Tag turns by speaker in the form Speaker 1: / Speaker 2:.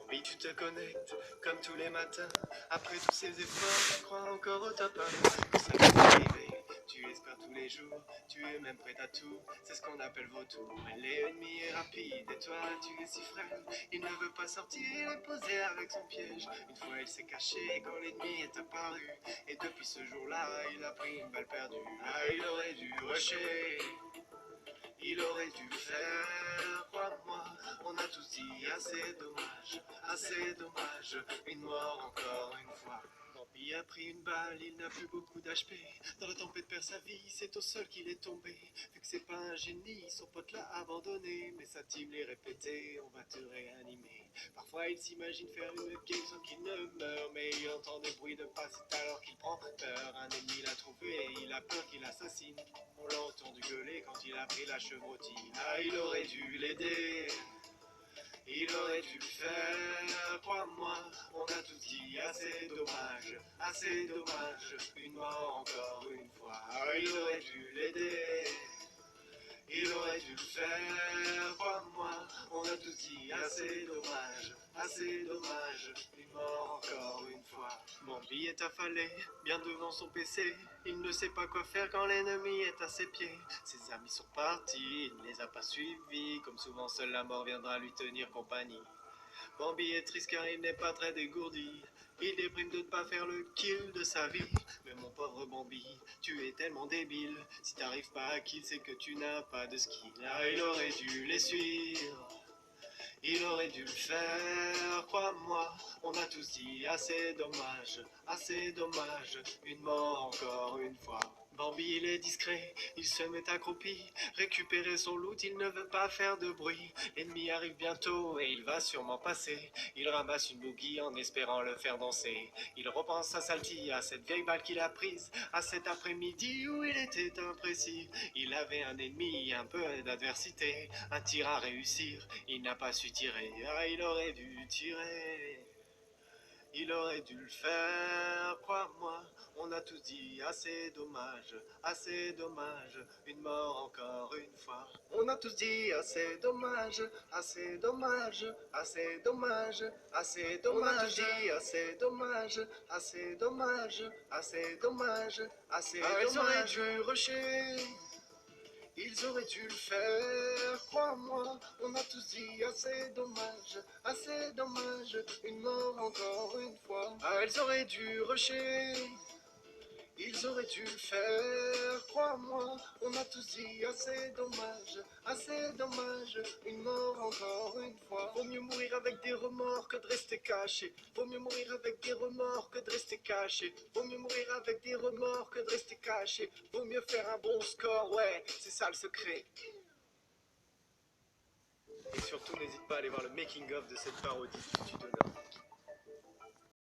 Speaker 1: Oui, tu te connectes comme tous les matins. Après tous ces efforts, tu crois encore au top 1. Quand ça va arriver, tu espères tous les jours. Tu es même prêt à tout, c'est ce qu'on appelle vautour. Et l'ennemi est rapide et toi tu es si frêle. Il ne veut pas sortir, il est posé avec son piège. Une fois il s'est caché quand l'ennemi est apparu. Et depuis ce jour-là, il a pris une balle perdue. Ah, il aurait dû rusher. Il aurait dû le faire, crois-moi, on a tous dit assez dommage, une mort encore une fois. Bambi a pris une balle, il n'a plus beaucoup d'HP. Dans la tempête perd sa vie, c'est au sol qu'il est tombé. Vu que c'est pas un génie, son pote l'a abandonné. Mais sa team l'est répété, on va te réanimer. Parfois il s'imagine faire une game sans qu'il ne meure. Mais il entend des bruits de pas, c'est alors qu'il prend peur. Un ennemi l'a trouvé et il a peur qu'il assassine. On l'a entendu gueuler quand il a pris la chevrotine. Ah, il aurait dû l'aider. Il aurait dû le faire, crois-moi, on a tous dit assez dommage, une mort encore une fois. Ah, il aurait dû l'aider, il aurait dû le faire, crois-moi, on a tous dit assez dommage, une mort encore une fois. Bambi est affalé, bien devant son PC, il ne sait pas quoi faire quand l'ennemi est à ses pieds. Ses amis sont partis, il ne les a pas suivis, comme souvent seule la mort viendra lui tenir compagnie. Bambi est triste car il n'est pas très dégourdi. Il déprime de ne pas faire le kill de sa vie. Mais mon pauvre Bambi, tu es tellement débile. Si t'arrives pas à kill, c'est que tu n'as pas de skill. Ah, il aurait dû les suivre. Il aurait dû le faire, crois-moi, on a tous dit assez dommage, une mort encore une fois. Bambi il est discret, il se met accroupi, récupérer son loot, il ne veut pas faire de bruit. L'ennemi arrive bientôt et il va sûrement passer. Il ramasse une bougie en espérant le faire danser. Il repense à Salty, à cette vieille balle qu'il a prise, à cet après-midi où il était imprécis. Il avait un ennemi, un peu d'adversité, un tir à réussir, il n'a pas su tirer. Ah, il aurait dû tirer. Il aurait dû le faire, crois-moi, on a tous dit assez dommage, une mort encore une fois. On a tous dit assez dommage, dommage, dommage, on a tous dit assez dommage, dommage, dommage, ah, ils auraient dû rusher. Ils auraient dû le faire, crois-moi, on a tous dit assez dommage, une mort encore une fois. Ah, ils auraient dû rusher, ils auraient dû le faire, crois-moi, on a tous dit assez dommage, une mort encore une fois. Vaut mieux mourir avec des remords que de rester caché, vaut mieux mourir avec des remords que de rester caché, vaut mieux mourir avec des remords que de rester caché, vaut mieux faire un bon score, ouais, c'est ça le secret. Et surtout, n'hésite pas à aller voir le making of de cette parodie du Tuto Nord.